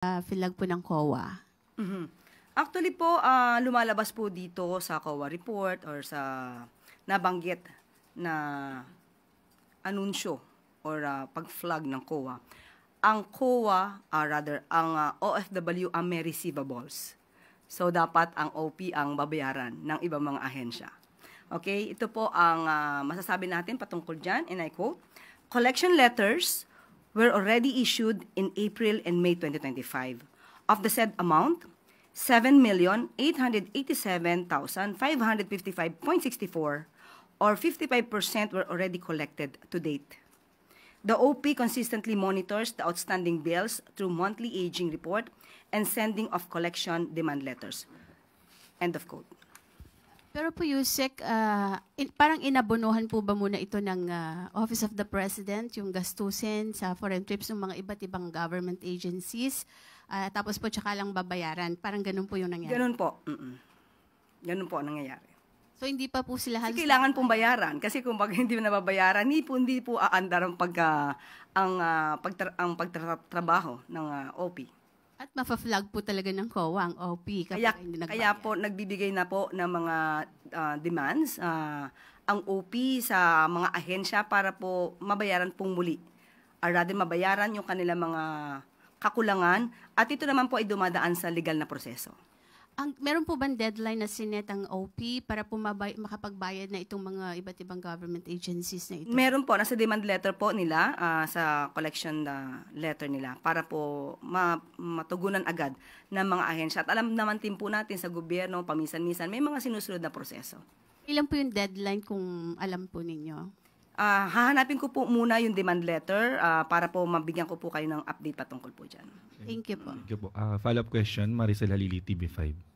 Filag po ng COA. Actually po, lumalabas po dito sa COA report or sa nabanggit na anunsyo or pag-flag ng COA. Ang COA, ang OFW ang may receivables. So, dapat ang OP ang babayaran ng ibang mga ahensya. Okay, ito po ang masasabi natin patungkol dyan, and I quote, "Collection letters were already issued in April and May 2025. Of the said amount, 7,887,555.64 or 55% were already collected to date. The OP consistently monitors the outstanding bills through monthly aging report and sending of collection demand letters." End of quote. Pero po Yusek, parang inabonohan po ba muna ito ng Office of the President, yung gastusin sa foreign trips ng mga iba't ibang government agencies, tapos po tsaka lang babayaran? Parang ganun po yung nangyari? Ganun po. Ganun po ang nangyayari. So hindi pa po sila halos... Kailangan pong bayaran. Kasi kung hindi mo nababayaran, hindi po aandar ang pagtatrabaho ng OP. At mafa-flag po talaga ng COA ang OP kapag hindi nagbayad. Kaya po nagbibigay na po ng mga demands ang OP sa mga ahensya para po mabayaran pong muli. Or rather, mabayaran yung kanilang mga kakulangan at ito naman po ay dumadaan sa legal na proseso. Meron po bang deadline na sinet ang OP para po makapagbayad na itong mga iba't ibang government agencies na ito? Meron po, nasa demand letter po nila, sa collection letter nila para po matugunan agad ng mga ahensya. At alam naman din po natin sa gobyerno, paminsan-minsan, may mga sinusunod na proseso. Ilan po yung deadline kung alam po ninyo? Hahanapin ko po muna yung demand letter para po mabigyan ko po kayo ng update patungkol po dyan. Thank you po. Thank you po. Follow-up question, Maricel Halili, TV5.